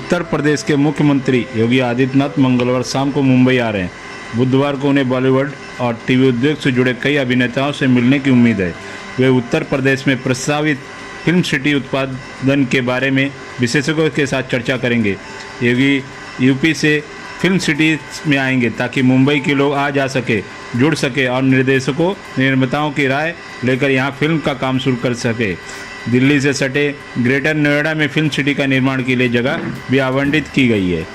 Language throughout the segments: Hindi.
उत्तर प्रदेश के मुख्यमंत्री योगी आदित्यनाथ मंगलवार शाम को मुंबई आ रहे हैं। बुधवार को उन्हें बॉलीवुड और टीवी उद्योग से जुड़े कई अभिनेताओं से मिलने की उम्मीद है। वे उत्तर प्रदेश में प्रस्तावित फिल्म सिटी उत्पादन के बारे में विशेषज्ञों के साथ चर्चा करेंगे। योगी यूपी से फिल्म सिटी में आएंगे ताकि मुंबई के लोग आ जा सके, जुड़ सके और निर्देशकों निर्माताओं की राय लेकर यहां फिल्म का काम शुरू कर सके। दिल्ली से सटे ग्रेटर नोएडा में फिल्म सिटी का निर्माण के लिए जगह भी आवंटित की गई है।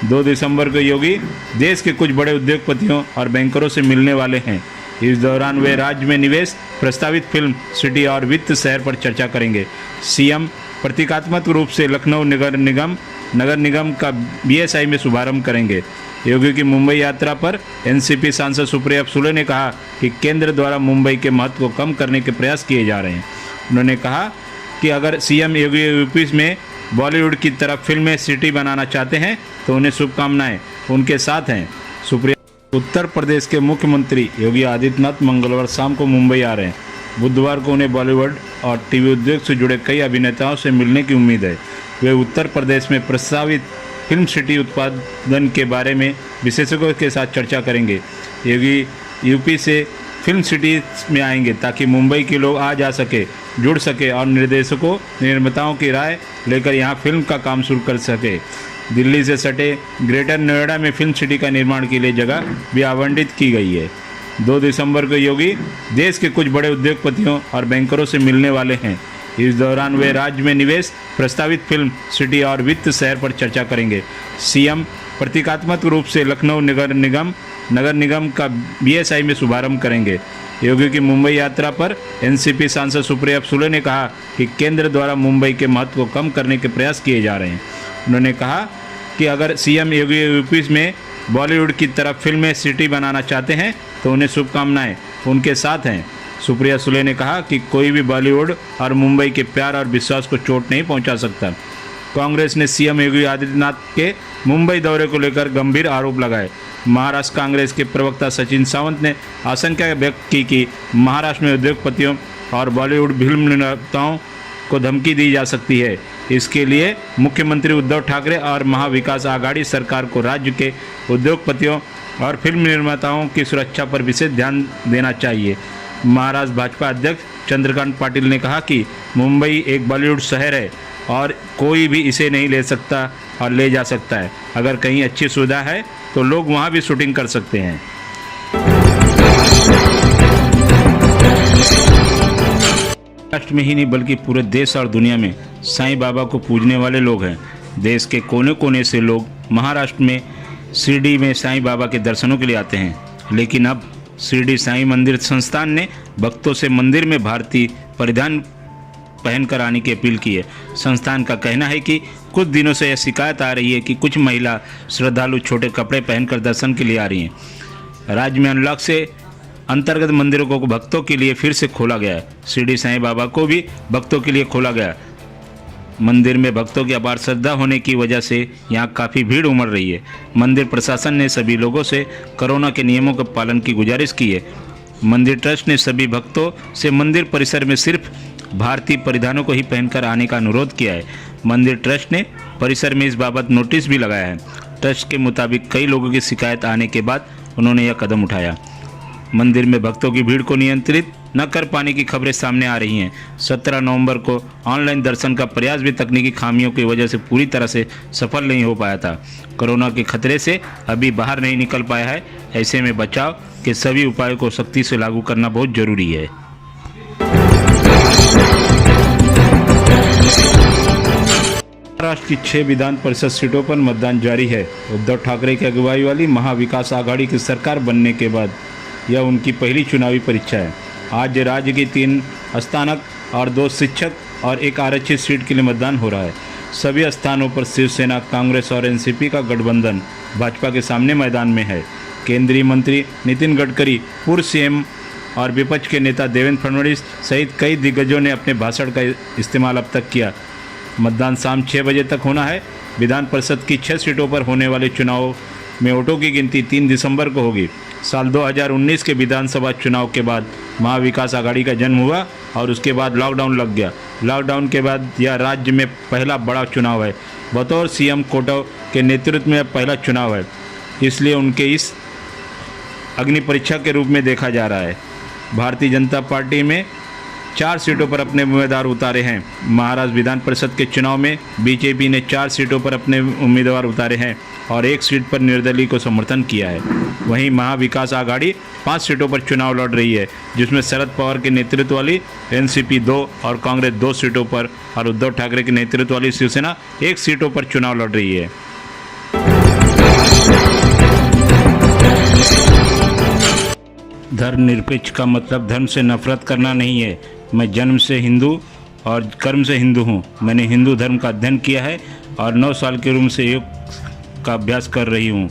2 दिसंबर को योगी देश के कुछ बड़े उद्योगपतियों और बैंकरों से मिलने वाले हैं। इस दौरान वे राज्य में निवेश, प्रस्तावित फिल्म सिटी और वित्त शहर पर चर्चा करेंगे। सीएम प्रतीकात्मक रूप से लखनऊ नगर निगम का बीएसआई में शुभारंभ करेंगे। योगी की मुंबई यात्रा पर एनसीपी सांसद सुप्रिया सुले ने कहा कि केंद्र द्वारा मुंबई के महत्व को कम करने के प्रयास किए जा रहे हैं। उन्होंने कहा कि अगर सीएम योगी यूपी में बॉलीवुड की तरह फिल्में सिटी बनाना चाहते हैं तो उन्हें शुभकामनाएं उनके साथ हैं। सुप्रिया उत्तर प्रदेश के मुख्यमंत्री योगी आदित्यनाथ मंगलवार शाम को मुंबई आ रहे हैं। बुधवार को उन्हें बॉलीवुड और टीवी उद्योग से जुड़े कई अभिनेताओं से मिलने की उम्मीद है। वे उत्तर प्रदेश में प्रस्तावित फिल्म सिटी उत्पादन के बारे में विशेषज्ञों के साथ चर्चा करेंगे। योगी यूपी से फिल्म सिटी में आएंगे ताकि मुंबई के लोग आ जा सके, जुड़ सके और निर्देशकों निर्माताओं की राय लेकर यहां फिल्म का काम शुरू कर सके। दिल्ली से सटे ग्रेटर नोएडा में फिल्म सिटी का निर्माण के लिए जगह भी आवंटित की गई है। 2 दिसंबर को योगी देश के कुछ बड़े उद्योगपतियों और बैंकरों से मिलने वाले हैं। इस दौरान वे राज्य में निवेश, प्रस्तावित फिल्म सिटी और वित्त शहर पर चर्चा करेंगे। सीएम प्रतीकात्मक रूप से लखनऊ नगर निगम का बीएसआई में शुभारंभ करेंगे। योगी की मुंबई यात्रा पर एनसीपी सांसद सुप्रिया सुले ने कहा कि केंद्र द्वारा मुंबई के महत्व को कम करने के प्रयास किए जा रहे हैं। उन्होंने कहा कि अगर सीएम योगी यूपी में बॉलीवुड की तरह फिल्में सिटी बनाना चाहते हैं तो उन्हें शुभकामनाएं उनके साथ हैं। सुप्रिया सुले ने कहा कि कोई भी बॉलीवुड और मुंबई के प्यार और विश्वास को चोट नहीं पहुंचा सकता। कांग्रेस ने सीएम योगी आदित्यनाथ के मुंबई दौरे को लेकर गंभीर आरोप लगाए। महाराष्ट्र कांग्रेस के प्रवक्ता सचिन सावंत ने आशंका व्यक्त की कि महाराष्ट्र में उद्योगपतियों और बॉलीवुड फिल्म निर्माताओं को धमकी दी जा सकती है। इसके लिए मुख्यमंत्री उद्धव ठाकरे और महाविकास आघाड़ी सरकार को राज्य के उद्योगपतियों और फिल्म निर्माताओं की सुरक्षा पर विशेष ध्यान देना चाहिए। महाराष्ट्र भाजपा अध्यक्ष चंद्रकांत पाटिल ने कहा कि मुंबई एक बॉलीवुड शहर है और कोई भी इसे नहीं ले सकता और ले जा सकता है। अगर कहीं अच्छी सुविधा है तो लोग वहां भी शूटिंग कर सकते हैं। महाराष्ट्र में ही नहीं बल्कि पूरे देश और दुनिया में साईं बाबा को पूजने वाले लोग हैं। देश के कोने कोने से लोग महाराष्ट्र में शिरडी में साईं बाबा के दर्शनों के लिए आते हैं। लेकिन अब शिरडी साईं मंदिर संस्थान ने भक्तों से मंदिर में भारतीय परिधान पहनकर आने की अपील की है। संस्थान का कहना है कि कुछ दिनों से यह शिकायत आ रही है कि कुछ महिला श्रद्धालु छोटे कपड़े पहनकर दर्शन के लिए आ रही हैं। राज्य में अनलॉक से अंतर्गत मंदिरों को भक्तों के लिए फिर से खोला गया है। शिरडी साईं बाबा को भी भक्तों के लिए खोला गया। मंदिर में भक्तों की अपार श्रद्धा होने की वजह से यहाँ काफ़ी भीड़ उमड़ रही है। मंदिर प्रशासन ने सभी लोगों से कोरोना के नियमों के पालन की गुजारिश की है। मंदिर ट्रस्ट ने सभी भक्तों से मंदिर परिसर में सिर्फ भारतीय परिधानों को ही पहनकर आने का अनुरोध किया है। मंदिर ट्रस्ट ने परिसर में इस बाबत नोटिस भी लगाया है। ट्रस्ट के मुताबिक कई लोगों की शिकायत आने के बाद उन्होंने यह कदम उठाया। मंदिर में भक्तों की भीड़ को नियंत्रित न कर पाने की खबरें सामने आ रही हैं। 17 नवंबर को ऑनलाइन दर्शन का प्रयास भी तकनीकी खामियों की वजह से पूरी तरह से सफल नहीं हो पाया था। कोरोना के खतरे से अभी बाहर नहीं निकल पाया है। ऐसे में बचाव के सभी उपायों को सख्ती से लागू करना बहुत जरूरी है। महाराष्ट्र की 6 विधान परिषद सीटों पर मतदान जारी है। उद्धव ठाकरे की अगुवाई वाली महाविकास आघाड़ी की सरकार बनने के बाद यह उनकी पहली चुनावी परीक्षा है। आज राज्य की 3 स्नातक और 2 शिक्षक और 1 आरक्षित सीट के लिए मतदान हो रहा है। सभी स्थानों पर शिवसेना, कांग्रेस और एनसीपी का गठबंधन भाजपा के सामने मैदान में है। केंद्रीय मंत्री नितिन गडकरी, पूर्व सीएम और विपक्ष के नेता देवेंद्र फडणवीस सहित कई दिग्गजों ने अपने भाषण का इस्तेमाल अब तक किया। मतदान शाम 6 बजे तक होना है। विधान परिषद की 6 सीटों पर होने वाले चुनाव में वोटों की गिनती 3 दिसंबर को होगी। साल 2019 के विधानसभा चुनाव के बाद महाविकास आघाड़ी का जन्म हुआ और उसके बाद लॉकडाउन लग गया। लॉकडाउन के बाद यह राज्य में पहला बड़ा चुनाव है। बतौर सीएम कोटक के नेतृत्व में पहला चुनाव है, इसलिए उनके इस अग्नि परीक्षा के रूप में देखा जा रहा है। भारतीय जनता पार्टी में 4 सीटों पर अपने उम्मीदवार उतारे हैं। महाराष्ट्र विधान परिषद के चुनाव में बीजेपी ने 4 सीटों पर अपने उम्मीदवार उतारे हैं और 1 सीट पर निर्दलीय को समर्थन किया है। वहीं महाविकास आघाड़ी 5 सीटों पर चुनाव लड़ रही है, जिसमें शरद पवार के नेतृत्व वाली एनसीपी 2 और कांग्रेस 2 सीटों पर और उद्धव ठाकरे के नेतृत्व वाली शिवसेना 1 सीटों पर चुनाव लड़ रही है। धर्मनिरपेक्ष का मतलब धर्म से नफरत करना नहीं है। मैं जन्म से हिंदू और कर्म से हिंदू हूँ। मैंने हिंदू धर्म का अध्ययन किया है और 9 साल की उम्र से योग का अभ्यास कर रही हूँ।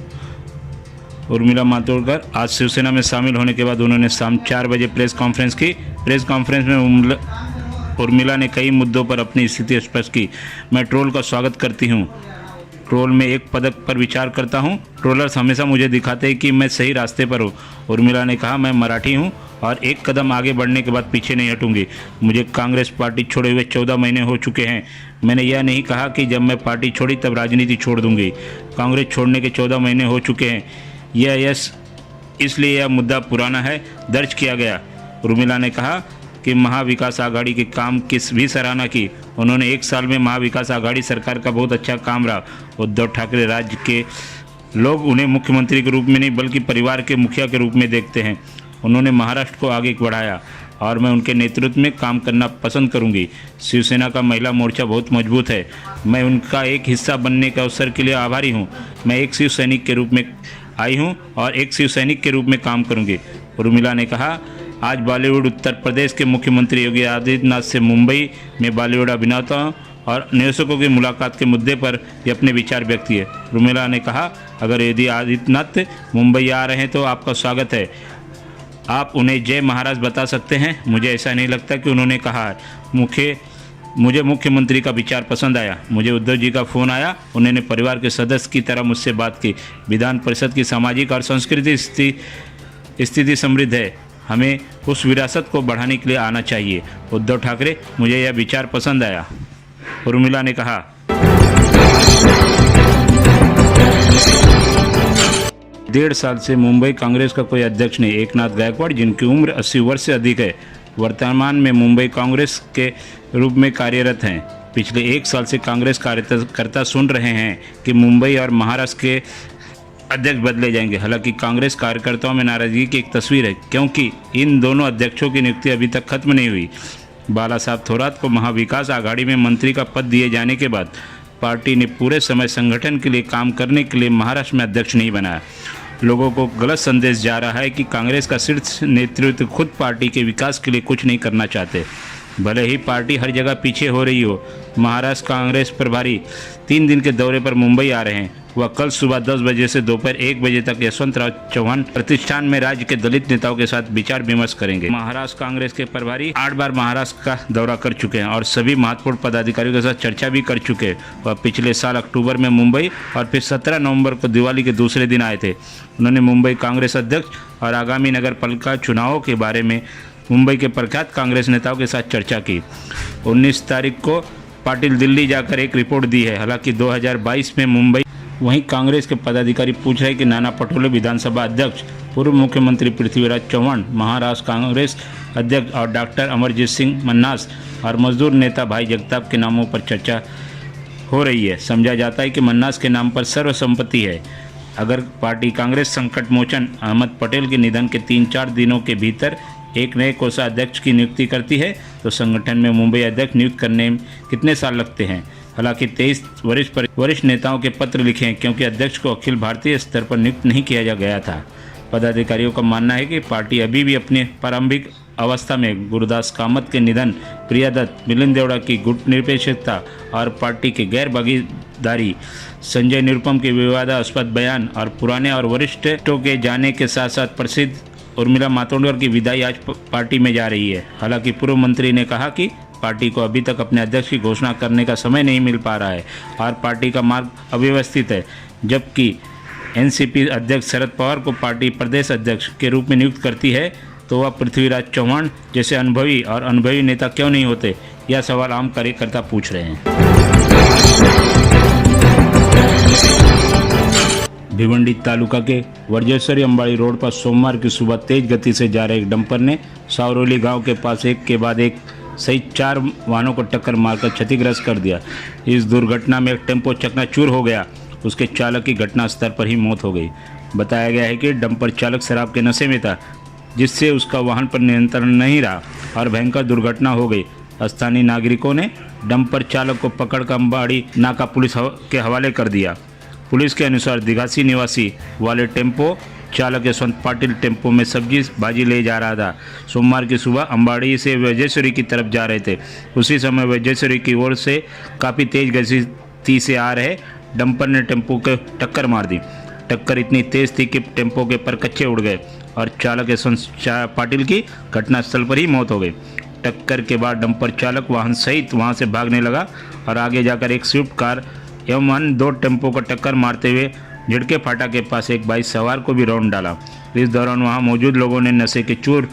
उर्मिला मातोंडकर आज शिवसेना में शामिल होने के बाद उन्होंने शाम 4 बजे प्रेस कॉन्फ्रेंस की। प्रेस कॉन्फ्रेंस में उर्मिला ने कई मुद्दों पर अपनी स्थिति स्पष्ट की। मैं ट्रोल का स्वागत करती हूँ। ट्रोल में एक पदक पर विचार करता हूँ। ट्रोलर्स हमेशा मुझे दिखाते हैं कि मैं सही रास्ते पर हूँ। उर्मिला ने कहा, मैं मराठी हूँ और एक कदम आगे बढ़ने के बाद पीछे नहीं हटूंगी। मुझे कांग्रेस पार्टी छोड़े हुए 14 महीने हो चुके हैं। मैंने यह नहीं कहा कि जब मैं पार्टी छोड़ी तब राजनीति छोड़ दूंगी। कांग्रेस छोड़ने के 14 महीने हो चुके हैं। इसलिए यह मुद्दा पुराना है, दर्ज किया गया। उर्मिला ने कहा कि महाविकास आघाड़ी के काम की भी सराहना की। उन्होंने 1 साल में महाविकास आघाड़ी सरकार का बहुत अच्छा काम रहा। उद्धव ठाकरे राज्य के लोग उन्हें मुख्यमंत्री के रूप में नहीं बल्कि परिवार के मुखिया के रूप में देखते हैं। उन्होंने महाराष्ट्र को आगे बढ़ाया और मैं उनके नेतृत्व में काम करना पसंद करूंगी। शिवसेना का महिला मोर्चा बहुत मजबूत है। मैं उनका एक हिस्सा बनने के अवसर के लिए आभारी हूं। मैं एक शिव सैनिक के रूप में आई हूं और एक शिव सैनिक के रूप में काम करूंगी। उर्मिला ने कहा, आज बॉलीवुड उत्तर प्रदेश के मुख्यमंत्री योगी आदित्यनाथ से मुंबई में बॉलीवुड अभिनेताओं और निवेशकों की मुलाकात के मुद्दे पर भी अपने विचार व्यक्त किए। उर्मिला ने कहा, अगर यदि आदित्यनाथ मुंबई आ रहे हैं तो आपका स्वागत है। आप उन्हें जय महाराष्ट्र बता सकते हैं। मुझे ऐसा नहीं लगता कि उन्होंने कहा है। मुझे मुख्यमंत्री का विचार पसंद आया। मुझे उद्धव जी का फ़ोन आया। उन्होंने परिवार के सदस्य की तरह मुझसे बात की। विधान परिषद की सामाजिक और सांस्कृतिक स्थिति समृद्ध है। हमें उस विरासत को बढ़ाने के लिए आना चाहिए। उद्धव ठाकरे, मुझे यह विचार पसंद आया। उर्मिला ने कहा, 1.5 साल से मुंबई कांग्रेस का कोई अध्यक्ष नहीं। एकनाथ गायकवाड़, जिनकी उम्र 80 वर्ष से अधिक है, वर्तमान में मुंबई कांग्रेस के रूप में कार्यरत हैं। पिछले 1 साल से कांग्रेस कार्यकर्ता सुन रहे हैं कि मुंबई और महाराष्ट्र के अध्यक्ष बदले जाएंगे। हालांकि कांग्रेस कार्यकर्ताओं में नाराजगी की एक तस्वीर है, क्योंकि इन दोनों अध्यक्षों की नियुक्ति अभी तक खत्म नहीं हुई। बाला साहब थोरात को महाविकास आघाड़ी में मंत्री का पद दिए जाने के बाद पार्टी ने पूरे समय संगठन के लिए काम करने के लिए महाराष्ट्र में अध्यक्ष नहीं बनाया। लोगों को गलत संदेश जा रहा है कि कांग्रेस का शीर्ष नेतृत्व खुद पार्टी के विकास के लिए कुछ नहीं करना चाहते। भले ही पार्टी हर जगह पीछे हो रही हो। महाराष्ट्र कांग्रेस प्रभारी 3 दिन के दौरे पर मुंबई आ रहे हैं। वह कल सुबह 10 बजे से दोपहर 1 बजे तक यशवंतराव चौहान प्रतिष्ठान में राज्य के दलित नेताओं के साथ विचार विमर्श करेंगे। महाराष्ट्र कांग्रेस के प्रभारी 8 बार महाराष्ट्र का दौरा कर चुके हैं और सभी महत्वपूर्ण पदाधिकारियों के साथ चर्चा भी कर चुके हैं। वह पिछले साल अक्टूबर में मुंबई और फिर 17 नवंबर को दिवाली के दूसरे दिन आए थे। उन्होंने मुंबई कांग्रेस अध्यक्ष और आगामी नगर पालिका चुनावों के बारे में मुंबई के प्रख्यात कांग्रेस नेताओं के साथ चर्चा की। 19 तारीख को पाटिल दिल्ली जाकर एक रिपोर्ट दी है। हालांकि 2022 में मुंबई। वहीं कांग्रेस के पदाधिकारी पूछ रहे कि नाना पटोले विधानसभा अध्यक्ष, पूर्व मुख्यमंत्री पृथ्वीराज चौहान, महाराष्ट्र कांग्रेस अध्यक्ष और डॉक्टर अमरजीत सिंह मन्हास और मजदूर नेता भाई जगताप के नामों पर चर्चा हो रही है। समझा जाता है कि मन्हास के नाम पर सर्वसम्मति है। अगर पार्टी कांग्रेस संकट मोचन अहमद पटेल के निधन के 3-4 दिनों के भीतर एक नए कोषाध्यक्ष की नियुक्ति करती है तो संगठन में मुंबई अध्यक्ष नियुक्त करने में कितने साल लगते हैं। हालांकि 23 वरिष्ठ नेताओं के पत्र लिखे हैं, क्योंकि अध्यक्ष को अखिल भारतीय स्तर पर नियुक्त नहीं किया गया था। पदाधिकारियों का मानना है कि पार्टी अभी भी अपने प्रारंभिक अवस्था में गुरुदास कामत के निधन, प्रिया दत्त, मिलिंद देवड़ा की गुटनिरपेक्षता और पार्टी की गैर भागीदारी, संजय निरुपम के विवादास्पद बयान और पुराने और वरिष्ठों के जाने के साथ साथ प्रसिद्ध उर्मिला मातोंडकर की विदाई आज पार्टी में जा रही है। हालांकि पूर्व मंत्री ने कहा कि पार्टी को अभी तक अपने अध्यक्ष की घोषणा करने का समय नहीं मिल पा रहा है और पार्टी का मार्ग अव्यवस्थित है। जबकि एनसीपी अध्यक्ष शरद पवार को पार्टी प्रदेश अध्यक्ष के रूप में नियुक्त करती है तो वह पृथ्वीराज चौहान जैसे अनुभवी नेता क्यों नहीं होते, यह सवाल आम कार्यकर्ता पूछ रहे हैं। भिवंडी तालुका के वर्जेश्वरी अंबाड़ी रोड पर सोमवार की सुबह तेज गति से जा रहे एक डंपर ने सावरोली गांव के पास एक के बाद एक सहित 4 वाहनों को टक्कर मारकर क्षतिग्रस्त कर दिया। इस दुर्घटना में एक टेम्पो चकनाचूर हो गया। उसके चालक की घटनास्थल पर ही मौत हो गई। बताया गया है कि डंपर चालक शराब के नशे में था, जिससे उसका वाहन पर नियंत्रण नहीं रहा और भयंकर दुर्घटना हो गई। स्थानीय नागरिकों ने डंपर चालक को पकड़कर अंबाड़ी नाका पुलिस के हवाले कर दिया। पुलिस के अनुसार दिघासी निवासी वाले टेम्पो चालक यशवंत पाटिल टेम्पो में सब्जी भाजी ले जा रहा था। सोमवार की सुबह अंबाड़ी से वैजेश्वरी की तरफ जा रहे थे। उसी समय वैजेश्वरी की ओर से काफ़ी तेज गति से आ रहे डंपर ने टेम्पो को टक्कर मार दी। टक्कर इतनी तेज थी कि टेम्पो के परकच्चे उड़ गए और चालक यशवंत पाटिल की घटनास्थल पर ही मौत हो गई। टक्कर के बाद डंपर चालक वाहन सहित वहां से भागने लगा और आगे जाकर एक स्विफ्ट कार एवं अन्य 2 टेम्पो को टक्कर मारते हुए झिड़के फाटा के पास एक बाइक सवार को भी रौंद डाला। इस दौरान वहां मौजूद लोगों ने नशे के चूर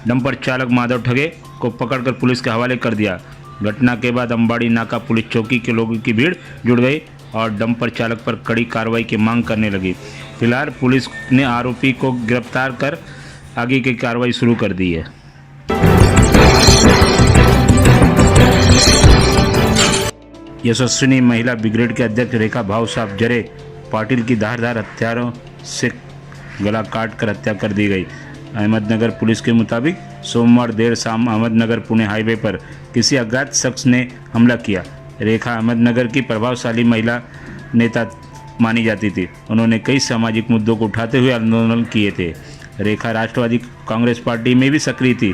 डंपर चालक माधव ठगे को पकड़कर पुलिस के हवाले कर दिया। घटना के बाद अंबाड़ी नाका पुलिस चौकी के लोगों की भीड़ जुड़ गई और डंपर चालक पर कड़ी कार्रवाई की मांग करने लगी। फिलहाल पुलिस ने आरोपी को गिरफ्तार कर आगे की कार्रवाई शुरू कर दी है। यशस्विनी महिला ब्रिगेड के अध्यक्ष रेखा भाव साहब जरे पाटिल की धारदार हथियारों से गला काट कर हत्या कर दी गई। अहमदनगर पुलिस के मुताबिक सोमवार देर शाम अहमदनगर पुणे हाईवे पर किसी अज्ञात शख्स ने हमला किया। रेखा अहमदनगर की प्रभावशाली महिला नेता मानी जाती थी। उन्होंने कई सामाजिक मुद्दों को उठाते हुए आंदोलन किए थे। रेखा राष्ट्रवादी कांग्रेस पार्टी में भी सक्रिय थी।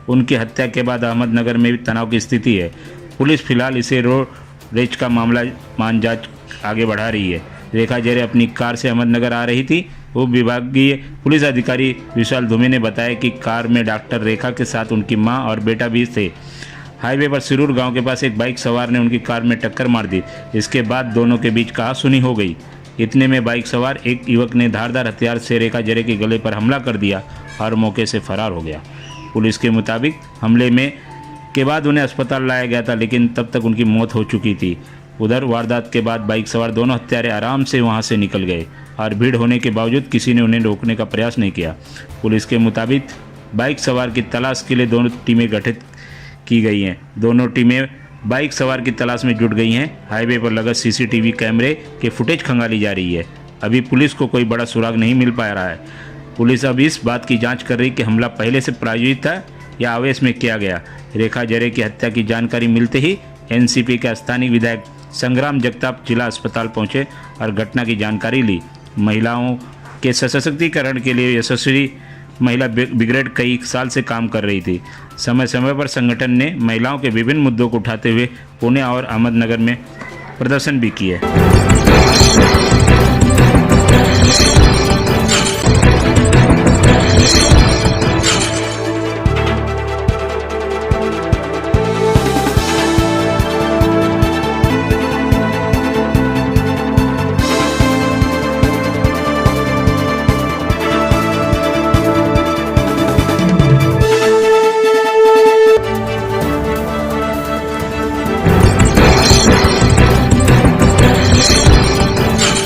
उनकी हत्या के बाद अहमदनगर में भी तनाव की स्थिति है। पुलिस फिलहाल इसे रोड रेज का मामला मान जांच आगे बढ़ा रही है। रेखा जरे अपनी कार से अहमदनगर आ रही थी। उप विभागीय पुलिस अधिकारी विशाल धुमे ने बताया कि कार में डॉक्टर रेखा के साथ उनकी मां और बेटा भी थे। हाईवे पर सिरूर गांव के पास एक बाइक सवार ने उनकी कार में टक्कर मार दी। इसके बाद दोनों के बीच कहासुनी हो गई। इतने में बाइक सवार एक युवक ने धारदार हथियार से रेखा जरे के गले पर हमला कर दिया और मौके से फरार हो गया। पुलिस के मुताबिक हमले में के बाद उन्हें अस्पताल लाया गया था, लेकिन तब तक उनकी मौत हो चुकी थी। उधर वारदात के बाद बाइक सवार दोनों हत्यारे आराम से वहां से निकल गए और भीड़ होने के बावजूद किसी ने उन्हें रोकने का प्रयास नहीं किया। पुलिस के मुताबिक बाइक सवार की तलाश के लिए दोनों टीमें गठित की गई हैं। दोनों टीमें बाइक सवार की तलाश में जुट गई हैं। हाईवे पर लगा सीसीटीवी कैमरे के फुटेज खंगाली जा रही है। अभी पुलिस को कोई बड़ा सुराग नहीं मिल पा रहा है। पुलिस अब इस बात की जांच कर रही कि हमला पहले से प्रायोजित था या आवेश में किया गया। रेखा जरे की हत्या की जानकारी मिलते ही एनसीपी के स्थानीय विधायक संग्राम जगताप जिला अस्पताल पहुंचे और घटना की जानकारी ली। महिलाओं के सशक्तिकरण के लिए यशस्वी महिला ब्रिगेड कई साल से काम कर रही थी। समय समय पर संगठन ने महिलाओं के विभिन्न मुद्दों को उठाते हुए पुणे और अहमदनगर में प्रदर्शन भी किए।